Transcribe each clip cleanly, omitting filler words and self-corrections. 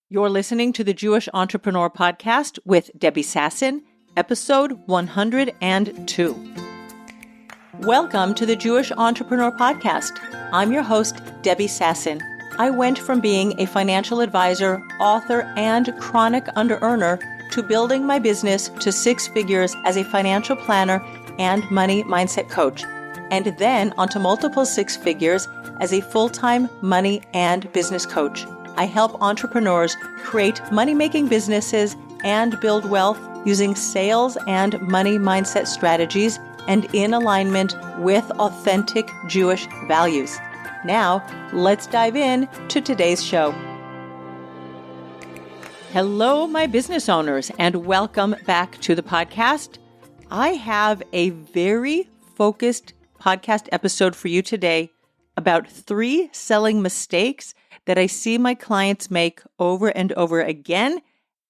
You're listening to the Jewish Entrepreneur Podcast with Debbie Sasson, episode 102. Welcome to the Jewish Entrepreneur Podcast. I'm your host, Debbie Sasson. I went from being a financial advisor, author, and chronic under-earner to building my business to six figures as a financial planner and money mindset coach, and then onto multiple six figures as a full-time money and business coach. I help entrepreneurs create money-making businesses and build wealth using sales and money mindset strategies and in alignment with authentic Jewish values. Now, let's dive in to today's show. Hello, my business owners, and welcome back to the podcast. I have a very focused podcast episode for you today about 3 selling mistakes that I see my clients make over and over again,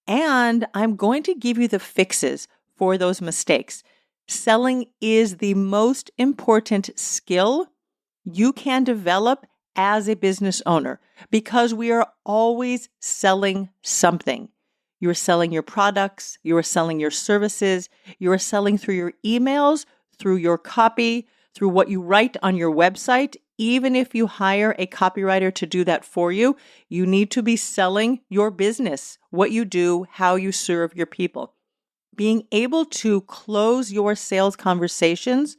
and I'm going to give you the fixes for those mistakes. Selling is the most important skill you can develop as a business owner because we are always selling something. You are selling your products, you are selling your services, you are selling through your emails, through your copy, through what you write on your website. Even if you hire a copywriter to do that for you, you need to be selling your business, what you do, how you serve your people. Being able to close your sales conversations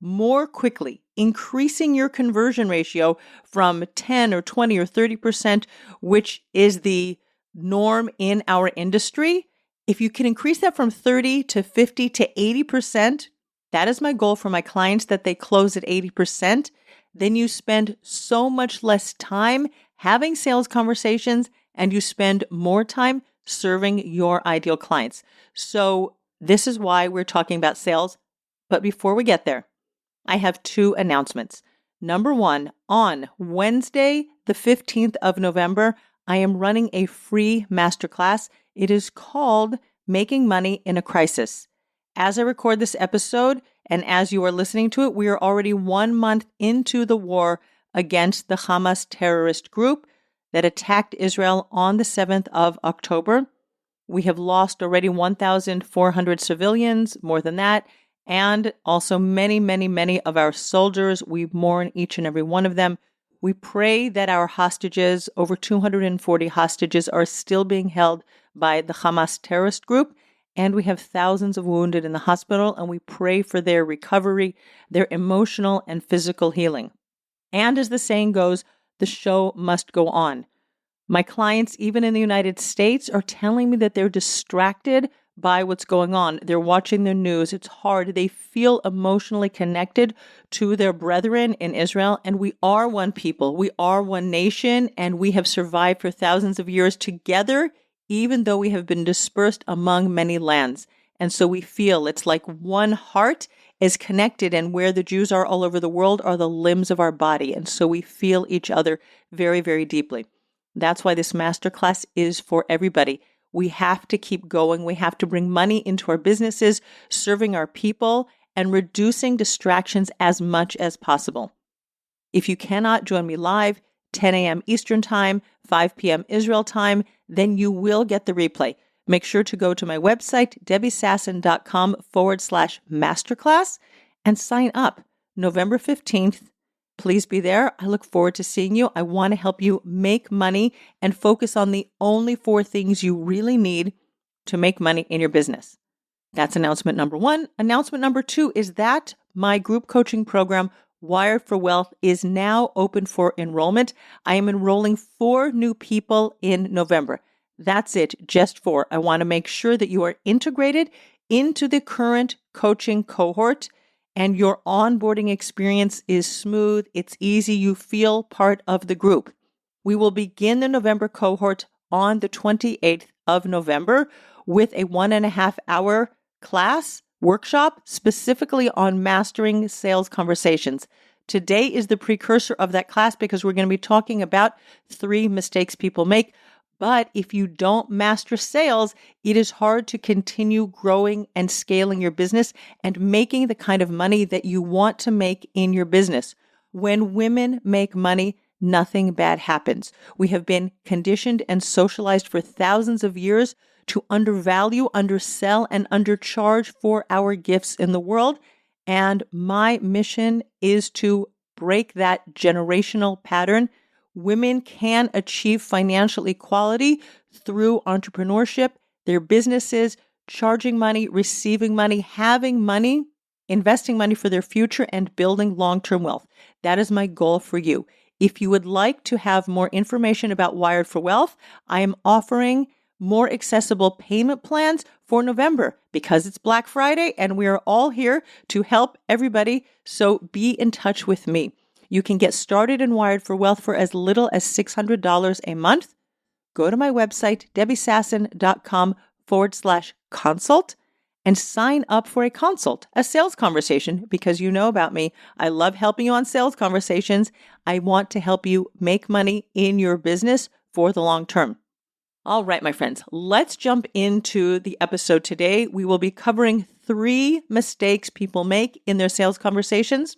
more quickly, increasing your conversion ratio from 10 or 20 or 30%, which is the norm in our industry. If you can increase that from 30 to 50 to 80%, that is my goal for my clients, that they close at 80%. Then you spend so much less time having sales conversations and you spend more time serving your ideal clients. So this is why we're talking about sales. But before we get there, I have 2 announcements. Number 1, on Wednesday, the 15th of November, I am running a free masterclass. It is called Making Money in a Crisis. As I record this episode, and as you are listening to it, we are already 1 month into the war against the Hamas terrorist group that attacked Israel on the 7th of October. We have lost already 1,400 civilians, more than that, and also many of our soldiers. We mourn each and every one of them. We pray that our hostages, over 240 hostages, are still being held by the Hamas terrorist group. And we have thousands of wounded in the hospital, and we pray for their recovery, their emotional and physical healing. And as the saying goes, the show must go on. My clients, even in the United States, are telling me that they're distracted by what's going on. They're watching the news. It's hard. They feel emotionally connected to their brethren in Israel. And we are one people. We are one nation, and we have survived for thousands of years together, even though we have been dispersed among many lands. And so we feel it's like one heart is connected, and where the Jews are all over the world are the limbs of our body. And so we feel each other very, very deeply. That's why this masterclass is for everybody. We have to keep going. We have to bring money into our businesses, serving our people, and reducing distractions as much as possible. If you cannot join me live, 10 a.m. Eastern Time, 5 p.m. Israel time, then you will get the replay. Make sure to go to my website, debbiesasson.com/masterclass, and sign up. November 15th. Please be there. I look forward to seeing you. I want to help you make money and focus on the only 4 things you really need to make money in your business. That's announcement number 1. Announcement number 2 is that my group coaching program, Wired for Wealth, is now open for enrollment. I am enrolling 4 new people in November. That's it, just 4. I want to make sure that you are integrated into the current coaching cohort and your onboarding experience is smooth, it's easy, you feel part of the group. We will begin the November cohort on the 28th of November with a 1.5-hour class workshop specifically on mastering sales conversations. Today is the precursor of that class because we're going to be talking about 3 mistakes people make. But if you don't master sales, it is hard to continue growing and scaling your business and making the kind of money that you want to make in your business. When women make money, nothing bad happens. We have been conditioned and socialized for thousands of years to undervalue, undersell, and undercharge for our gifts in the world. And my mission is to break that generational pattern. Women can achieve financial equality through entrepreneurship, their businesses, charging money, receiving money, having money, investing money for their future, and building long-term wealth. That is my goal for you. If you would like to have more information about Wired for Wealth, I am offering more accessible payment plans for November because it's Black Friday and we are all here to help everybody. So be in touch with me. You can get started in Wired for Wealth for as little as $600 a month. Go to my website, debbiesasson.com/consult, and sign up for a consult, a sales conversation, because you know about me. I love helping you on sales conversations. I want to help you make money in your business for the long term. All right, my friends, let's jump into the episode today. We will be covering 3 mistakes people make in their sales conversations.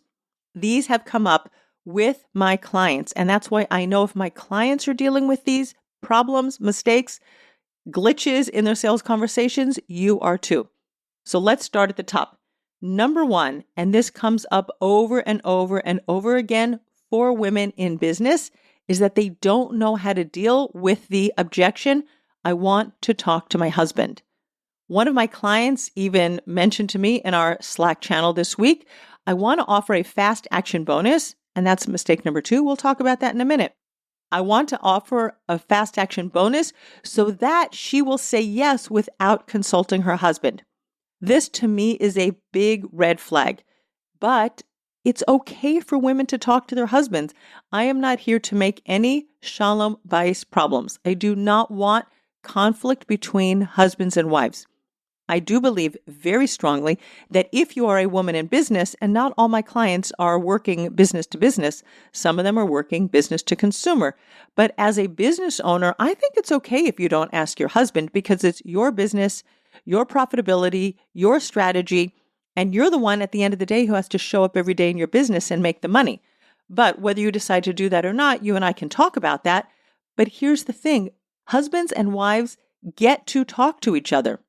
These have come up with my clients, and that's why I know if my clients are dealing with these problems, mistakes, glitches in their sales conversations, you are too. So let's start at the top. Number 1, and this comes up over and over and over again for women in business, is that they don't know how to deal with the objection, I want to talk to my husband. One of my clients even mentioned to me in our Slack channel this week, I want to offer a fast action bonus, and that's mistake number 2. We'll talk about that in a minute. I want to offer a fast action bonus so that she will say yes without consulting her husband. This to me is a big red flag, but it's okay for women to talk to their husbands. I am not here to make any shalom bayis problems. I do not want conflict between husbands and wives. I do believe very strongly that if you are a woman in business, and not all my clients are working business to business, some of them are working business to consumer. But as a business owner, I think it's okay if you don't ask your husband because it's your business, your profitability, your strategy, and you're the one at the end of the day who has to show up every day in your business and make the money. But whether you decide to do that or not, you and I can talk about that. But here's the thing. Husbands and wives get to talk to each other.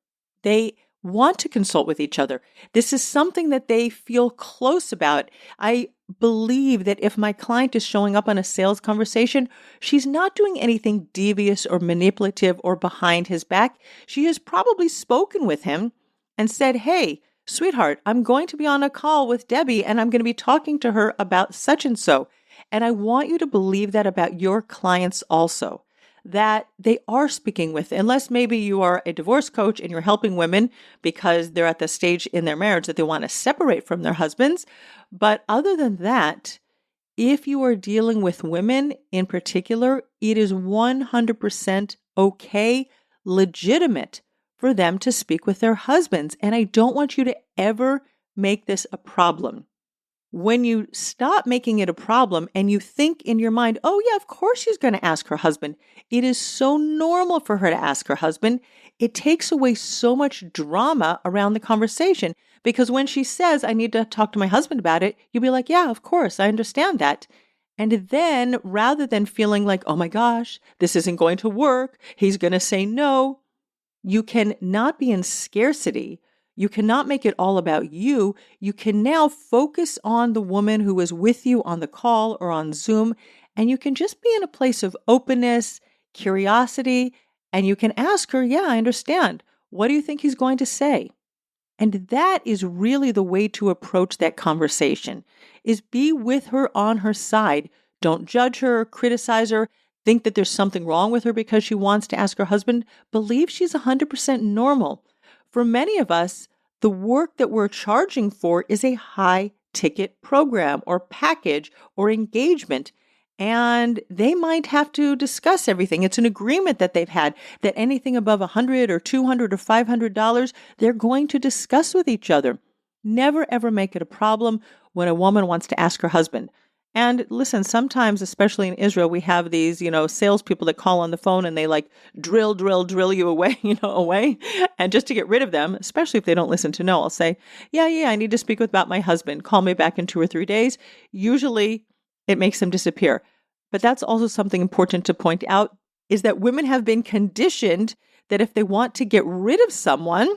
They want to consult with each other. This is something that they feel close about. I believe that if my client is showing up on a sales conversation, she's not doing anything devious or manipulative or behind his back. She has probably spoken with him and said, hey, sweetheart, I'm going to be on a call with Debbie and I'm going to be talking to her about such and so. And I want you to believe that about your clients also, that they are speaking with, unless maybe you are a divorce coach and you're helping women because they're at the stage in their marriage that they want to separate from their husbands. But other than that, if you are dealing with women in particular, it is 100% okay, legitimate for them to speak with their husbands. And I don't want you to ever make this a problem. When you stop making it a problem and you think in your mind, oh yeah, of course she's going to ask her husband. It is so normal for her to ask her husband. It takes away so much drama around the conversation because when she says, I need to talk to my husband about it, you'll be like, yeah, of course, I understand that. And then rather than feeling like, oh my gosh, this isn't going to work, he's going to say no, you can not be in scarcity. You cannot make it all about you. You can now focus on the woman who is with you on the call or on Zoom, and you can just be in a place of openness, curiosity, and you can ask her, yeah, I understand. What do you think he's going to say? And that is really the way to approach that conversation, is be with her on her side. Don't judge her, criticize her, think that there's something wrong with her because she wants to ask her husband. Believe she's 100% normal. For many of us, the work that we're charging for is a high ticket program or package or engagement. And they might have to discuss everything. It's an agreement that they've had that anything above $100 or $200 or $500, they're going to discuss with each other. Never, ever make it a problem when a woman wants to ask her husband. And listen, sometimes, especially in Israel, we have these, salespeople that call on the phone and they like drill you away, away. And just to get rid of them, especially if they don't listen to no, I'll say, yeah, I need to speak about my husband. Call me back in 2 or 3 days. Usually it makes them disappear. But that's also something important to point out is that women have been conditioned that if they want to get rid of someone,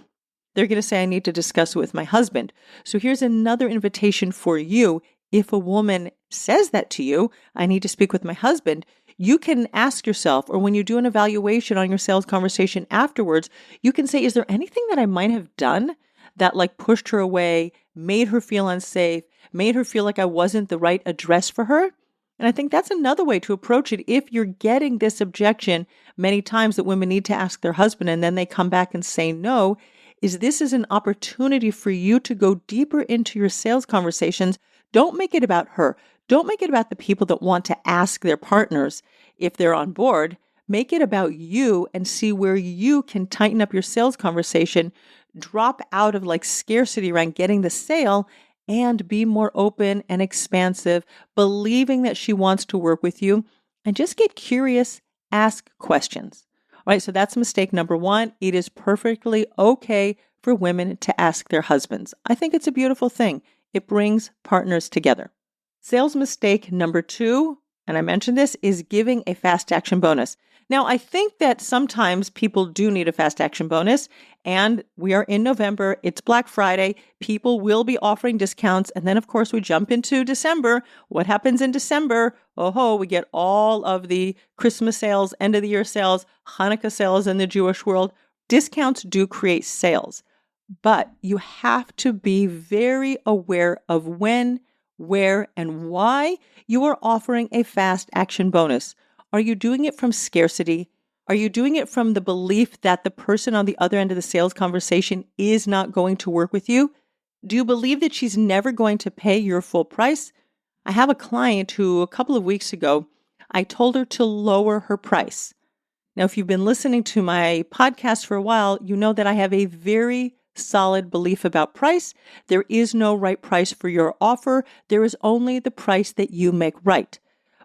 they're going to say, I need to discuss it with my husband. So here's another invitation for you. If a woman says that to you, I need to speak with my husband, you can ask yourself, or when you do an evaluation on your sales conversation afterwards, you can say, is there anything that I might have done that like pushed her away, made her feel unsafe, made her feel like I wasn't the right address for her? And I think that's another way to approach it. If you're getting this objection many times that women need to ask their husband and then they come back and say no, this is an opportunity for you to go deeper into your sales conversations. Don't make it about her. Don't make it about the people that want to ask their partners if they're on board. Make it about you and see where you can tighten up your sales conversation, drop out of like scarcity around getting the sale, and be more open and expansive, believing that she wants to work with you, and just get curious, ask questions. All right, so that's mistake number one. It is perfectly okay for women to ask their husbands. I think it's a beautiful thing. It brings partners together. Sales mistake number two, and I mentioned this, is giving a fast action bonus. Now, I think that sometimes people do need a fast action bonus, and we are in November. It's Black Friday. People will be offering discounts. And then, of course, we jump into December. What happens in December? We get all of the Christmas sales, end of the year sales, Hanukkah sales in the Jewish world. Discounts do create sales, but you have to be very aware of when, where, and why you are offering a fast action bonus. Are you doing it from scarcity? Are you doing it from the belief that the person on the other end of the sales conversation is not going to work with you? Do you believe that she's never going to pay your full price? I have a client who a couple of weeks ago, I told her to lower her price. Now, if you've been listening to my podcast for a while, you know that I have a very solid belief about price. There is no right price for your offer. There is only the price that you make right.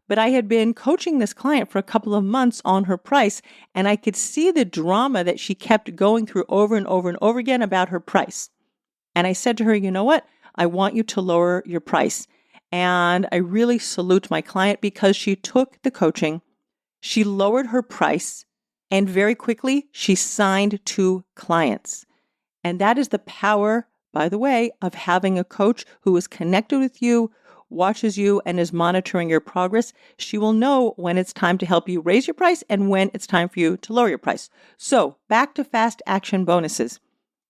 But I had been coaching this client for a couple of months on her price, and I could see the drama that she kept going through over and over and over again about her price. And I said to her, you know what? I want you to lower your price. And I really salute my client because she took the coaching, she lowered her price, and very quickly she signed 2 clients. And that is the power, by the way, of having a coach who is connected with you, watches you, and is monitoring your progress. She will know when it's time to help you raise your price and when it's time for you to lower your price. So back to fast action bonuses.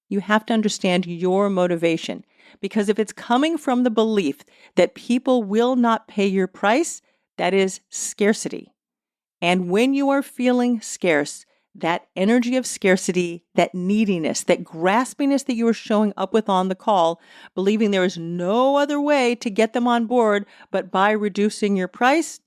You have to understand your motivation, because if it's coming from the belief that people will not pay your price, that is scarcity. And when you are feeling scarce, that energy of scarcity, that neediness, that graspiness that you are showing up with on the call, believing there is no other way to get them on board but by reducing your price,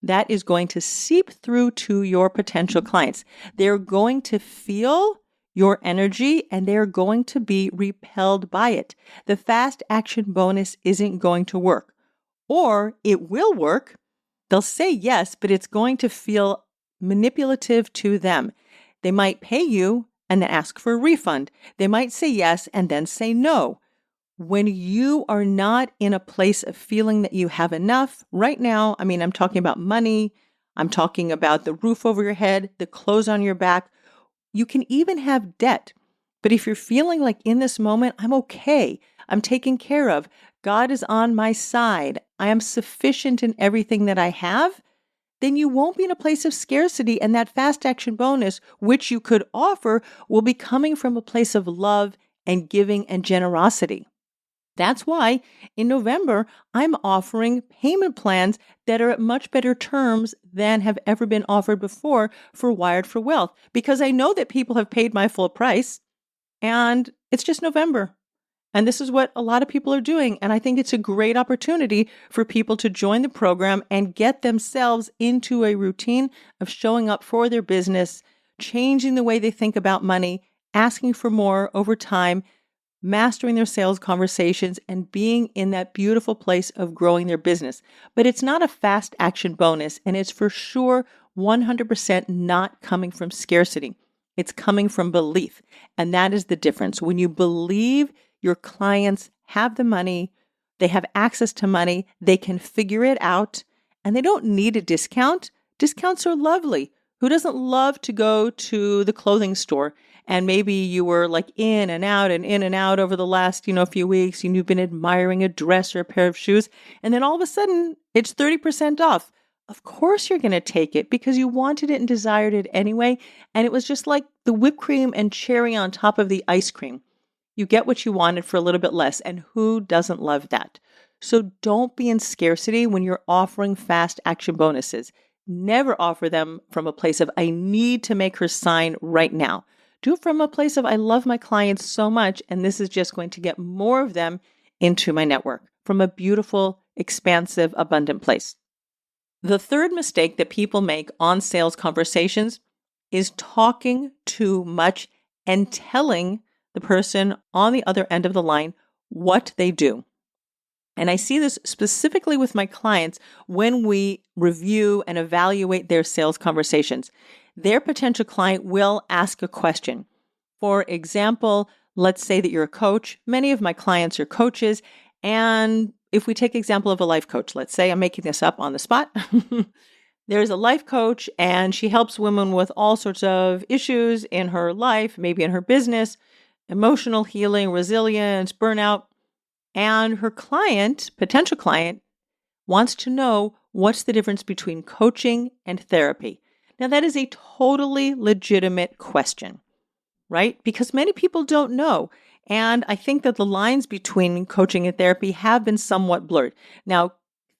that is going to seep through to your potential clients. They're going to feel your energy and they're going to be repelled by it. The fast action bonus isn't going to work. Or it will work. They'll say yes, but it's going to feel manipulative to them. They might pay you and then ask for a refund. They might say yes and then say no. When you are not in a place of feeling that you have enough right now, I'm talking about money, I'm talking about the roof over your head, the clothes on your back. You can even have debt. But if you're feeling like in this moment, I'm okay, I'm taken care of, God is on my side, I am sufficient in everything that I have, then you won't be in a place of scarcity, and that fast action bonus, which you could offer, will be coming from a place of love and giving and generosity. That's why in November, I'm offering payment plans that are at much better terms than have ever been offered before for Wired for Wealth, because I know that people have paid my full price, and it's just November. And this is what a lot of people are doing. And I think it's a great opportunity for people to join the program and get themselves into a routine of showing up for their business, changing the way they think about money, asking for more over time, mastering their sales conversations, and being in that beautiful place of growing their business. But it's not a fast action bonus, and it's for sure 100% not coming from scarcity. It's coming from belief. And that is the difference. When you believe your clients have the money, they have access to money, they can figure it out, and they don't need a discount. Discounts are lovely. Who doesn't love to go to the clothing store and maybe you were like in and out over the last, few weeks and you've been admiring a dress or a pair of shoes, and then all of a sudden it's 30% off. Of course you're going to take it because you wanted it and desired it anyway, and it was just like the whipped cream and cherry on top of the ice cream. You get what you wanted for a little bit less, and who doesn't love that? So don't be in scarcity when you're offering fast action bonuses. Never offer them from a place of, I need to make her sign right now. Do it from a place of, I love my clients so much, and this is just going to get more of them into my network, from a beautiful, expansive, abundant place. The third mistake that people make on sales conversations is talking too much and telling the person on the other end of the line what they do. And I see this specifically with my clients when we review and evaluate their sales conversations. Their potential client will ask a question. For example, let's say that you're a coach. Many of my clients are coaches. And if we take example of a life coach, let's say I'm making this up on the spot. There's a life coach and she helps women with all sorts of issues in her life, maybe in her business, emotional healing, resilience, burnout. And her client, potential client, wants to know what's the difference between coaching and therapy. Now, that is a totally legitimate question, right? Because many people don't know. And I think that the lines between coaching and therapy have been somewhat blurred. Now,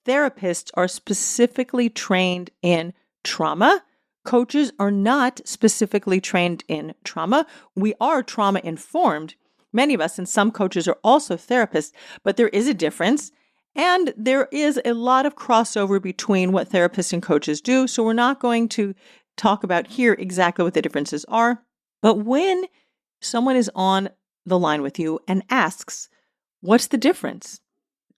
therapists are specifically trained in trauma. Coaches are not specifically trained in trauma. We are trauma informed. Many of us, and some coaches are also therapists, but there is a difference. And there is a lot of crossover between what therapists and coaches do. So we're not going to talk about here exactly what the differences are. But when someone is on the line with you and asks, what's the difference?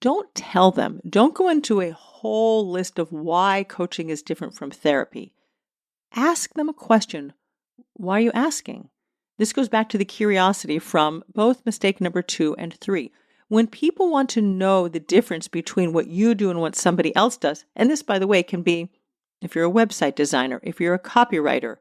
Don't tell them. Don't go into a whole list of why coaching is different from therapy. Ask them a question. Why are you asking? This goes back to the curiosity from both mistake number 2 and 3. When people want to know the difference between what you do and what somebody else does, and this, by the way, can be if you're a website designer, if you're a copywriter,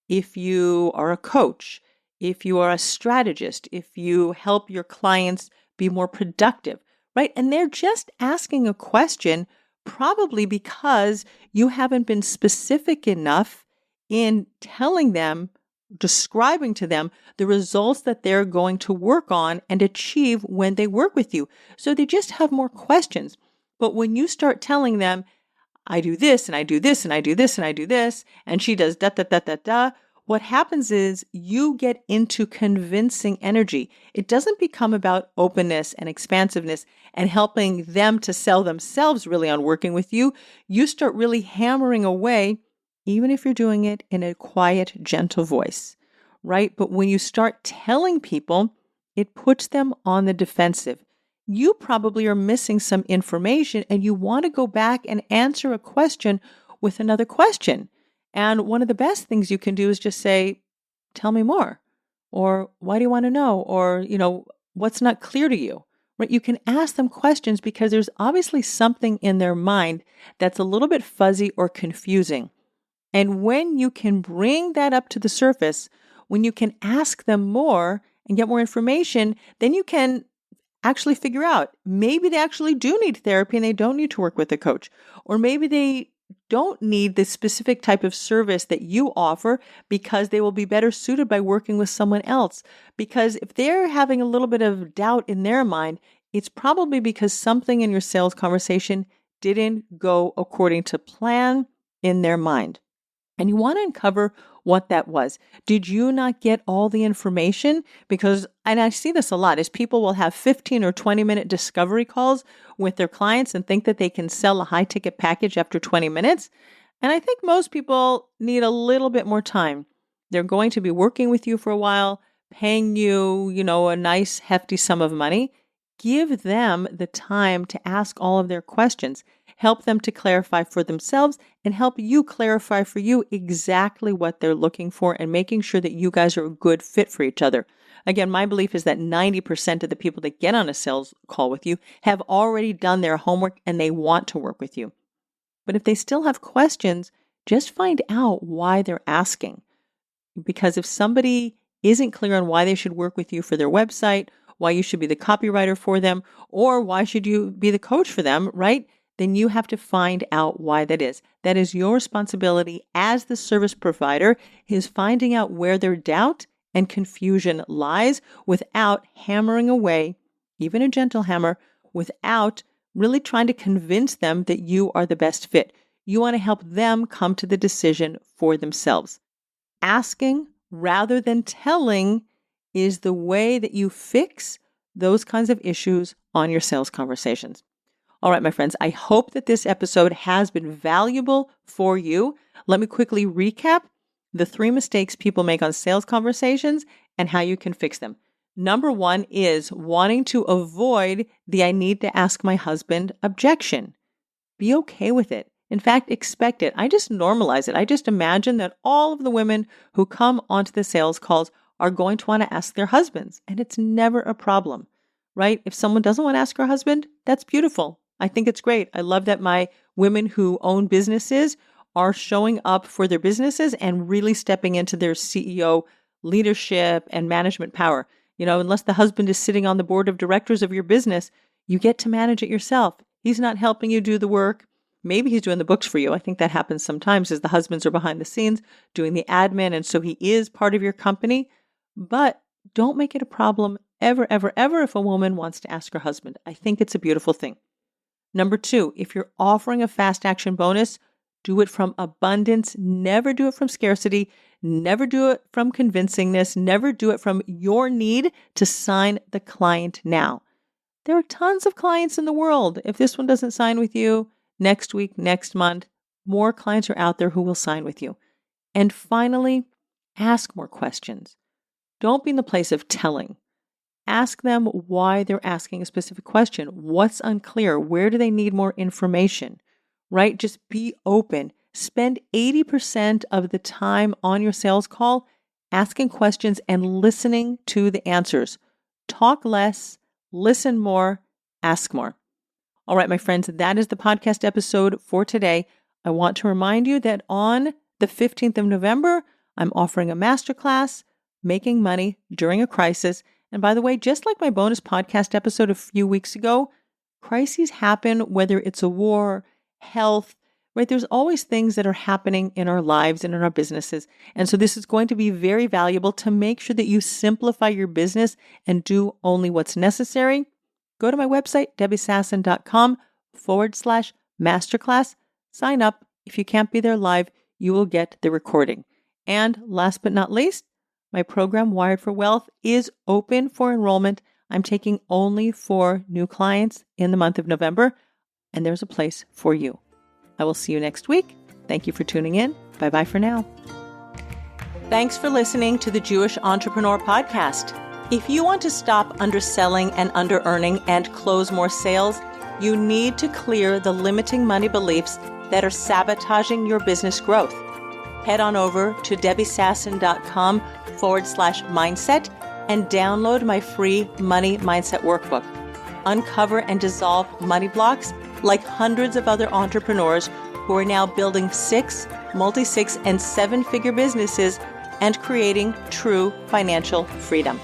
if you are a coach, if you are a strategist, if you help your clients be more productive, right? And they're just asking a question probably because you haven't been specific enough in telling them, describing to them the results that they're going to work on and achieve when they work with you. So they just have more questions. But when you start telling them, I do this and I do this and I do this and I do this, and she does da da da da da, what happens is you get into convincing energy. It doesn't become about openness and expansiveness and helping them to sell themselves really on working with you. You start really hammering away, even if you're doing it in a quiet, gentle voice, right? But when you start telling people, it puts them on the defensive. You probably are missing some information and you want to go back and answer a question with another question. And one of the best things you can do is just say, tell me more, or why do you want to know? Or, what's not clear to you, right? You can ask them questions because there's obviously something in their mind that's a little bit fuzzy or confusing. And when you can bring that up to the surface, when you can ask them more and get more information, then you can actually figure out maybe they actually do need therapy and they don't need to work with a coach. Or maybe they don't need the specific type of service that you offer because they will be better suited by working with someone else. Because if they're having a little bit of doubt in their mind, it's probably because something in your sales conversation didn't go according to plan in their mind. And you want to uncover what that was. Did you not get all the information? Because, and I see this a lot, is people will have 15 or 20-minute discovery calls with their clients and think that they can sell a high-ticket package after 20 minutes. And I think most people need a little bit more time. They're going to be working with you for a while, paying you, a nice hefty sum of money. Give them the time to ask all of their questions. Help them to clarify for themselves and help you clarify for you exactly what they're looking for and making sure that you guys are a good fit for each other. Again, my belief is that 90% of the people that get on a sales call with you have already done their homework and they want to work with you. But if they still have questions, just find out why they're asking. Because if somebody isn't clear on why they should work with you for their website, why you should be the copywriter for them, or why should you be the coach for them, right? Then you have to find out why that is. That is your responsibility as the service provider, is finding out where their doubt and confusion lies without hammering away, even a gentle hammer, without really trying to convince them that you are the best fit. You want to help them come to the decision for themselves. Asking rather than telling is the way that you fix those kinds of issues on your sales conversations. All right, my friends, I hope that this episode has been valuable for you. Let me quickly recap the 3 mistakes people make on sales conversations and how you can fix them. Number 1 is wanting to avoid the "I need to ask my husband" objection. Be okay with it. In fact, expect it. I just normalize it. I just imagine that all of the women who come onto the sales calls are going to want to ask their husbands, and it's never a problem, right? If someone doesn't want to ask her husband, that's beautiful. I think it's great. I love that my women who own businesses are showing up for their businesses and really stepping into their CEO leadership and management power. Unless the husband is sitting on the board of directors of your business, you get to manage it yourself. He's not helping you do the work. Maybe he's doing the books for you. I think that happens sometimes as the husbands are behind the scenes doing the admin. And so he is part of your company. But don't make it a problem ever, ever, ever if a woman wants to ask her husband. I think it's a beautiful thing. Number 2, if you're offering a fast action bonus, do it from abundance. Never do it from scarcity. Never do it from convincingness. Never do it from your need to sign the client now. There are tons of clients in the world. If this one doesn't sign with you, next week, next month, more clients are out there who will sign with you. And finally, ask more questions. Don't be in the place of telling. Ask them why they're asking a specific question. What's unclear? Where do they need more information? Right? Just be open. Spend 80% of the time on your sales call asking questions and listening to the answers. Talk less, listen more, ask more. All right, my friends, that is the podcast episode for today. I want to remind you that on the 15th of November, I'm offering a masterclass, Making Money During a Crisis. And by the way, just like my bonus podcast episode a few weeks ago, crises happen, whether it's a war, health, right? There's always things that are happening in our lives and in our businesses. And so this is going to be very valuable to make sure that you simplify your business and do only what's necessary. Go to my website, debbiesasson.com/masterclass. Sign up. If you can't be there live, you will get the recording. And last but not least, my program, Wired for Wealth, is open for enrollment. I'm taking only 4 new clients in the month of November, and there's a place for you. I will see you next week. Thank you for tuning in. Bye-bye for now. Thanks for listening to the Jewish Entrepreneur Podcast. If you want to stop underselling and under-earning and close more sales, you need to clear the limiting money beliefs that are sabotaging your business growth. Head on over to debbiesasson.com/mindset and download my free Money Mindset Workbook. Uncover and dissolve money blocks like hundreds of other entrepreneurs who are now building 6, multi-6, and 7-figure businesses and creating true financial freedom.